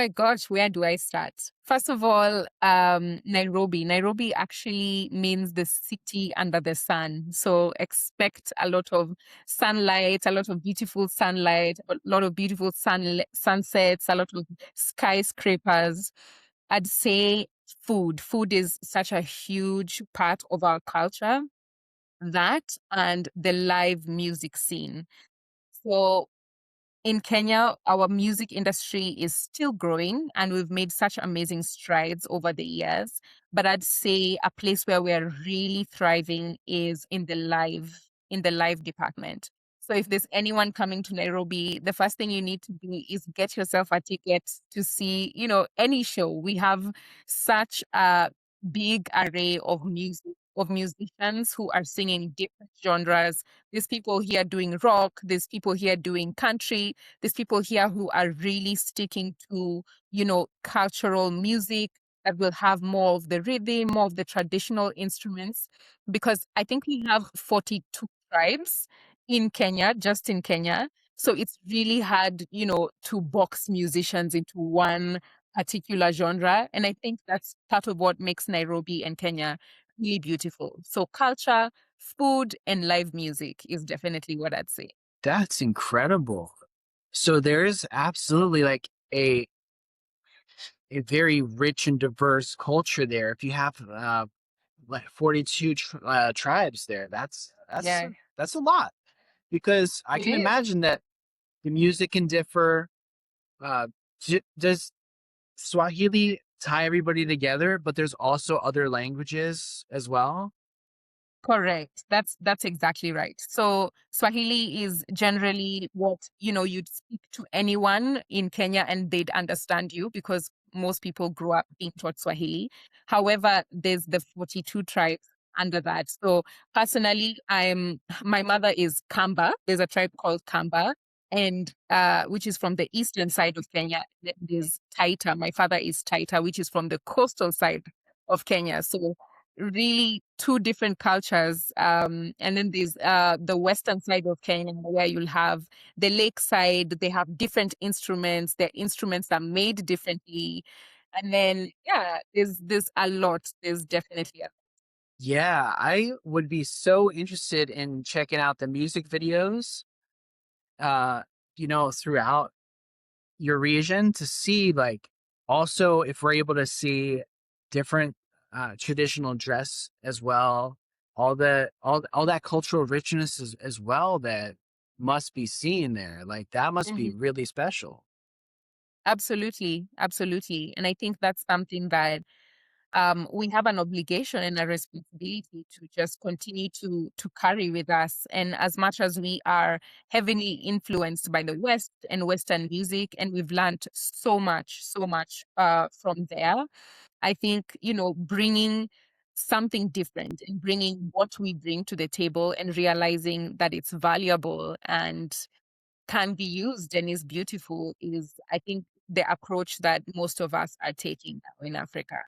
my gosh, where do I start? First of all, Nairobi. Nairobi actually means the city under the sun. So expect a lot of sunlight, a lot of beautiful sunlight, a lot of beautiful sunsets, a lot of skyscrapers. I'd say food. Food is such a huge part of our culture. That and the live music scene. So in Kenya, our music industry is still growing and we've made such amazing strides over the years. But I'd say a place where we're really thriving is in the live department. So if there's anyone coming to Nairobi, the first thing you need to do is get yourself a ticket to see, any show. We have such a big array of musicians who are singing different genres. There's people here doing rock, there's people here doing country, there's people here who are really sticking to, cultural music that will have more of the rhythm, more of the traditional instruments. Because I think we have 42 tribes in Kenya, just in Kenya. So it's really hard, to box musicians into one particular genre. And I think that's part of what makes Nairobi and Kenya really beautiful. So culture, food, and live music is definitely what I'd say. That's incredible. So there's absolutely like a very rich and diverse culture there. If you have like 42 tribes there, Yeah, that's a lot because I it can is. imagine that the music can differ. Uh, does Swahili tie everybody together, but there's also other languages as well? Correct. That's exactly right. So Swahili is generally what, you'd speak to anyone in Kenya and they'd understand you because most people grew up being taught Swahili. However, there's the 42 tribes under that. So personally, my mother is Kamba. There's a tribe called Kamba and which is from the eastern side of Kenya. There's Taita. My father is Taita, which is from the coastal side of Kenya. So really two different cultures. And then there's the western side of Kenya where you'll have the lakeside. They have different instruments. Their instruments are made differently. And then yeah, there's a lot. There's definitely a Yeah, I would be so interested in checking out the music videos, uh, throughout your region to see like also if we're able to see different traditional dress as well, all that cultural richness as well that must be seen there. Like that must be Mhm. really special. Absolutely, absolutely. And I think that's something that we have an obligation and a responsibility to just continue to carry with us. And as much as we are heavily influenced by the West and Western music, and we've learned so much from there, I think, bringing something different and bringing what we bring to the table and realizing that it's valuable and can be used and is beautiful is, I think, the approach that most of us are taking now in Africa.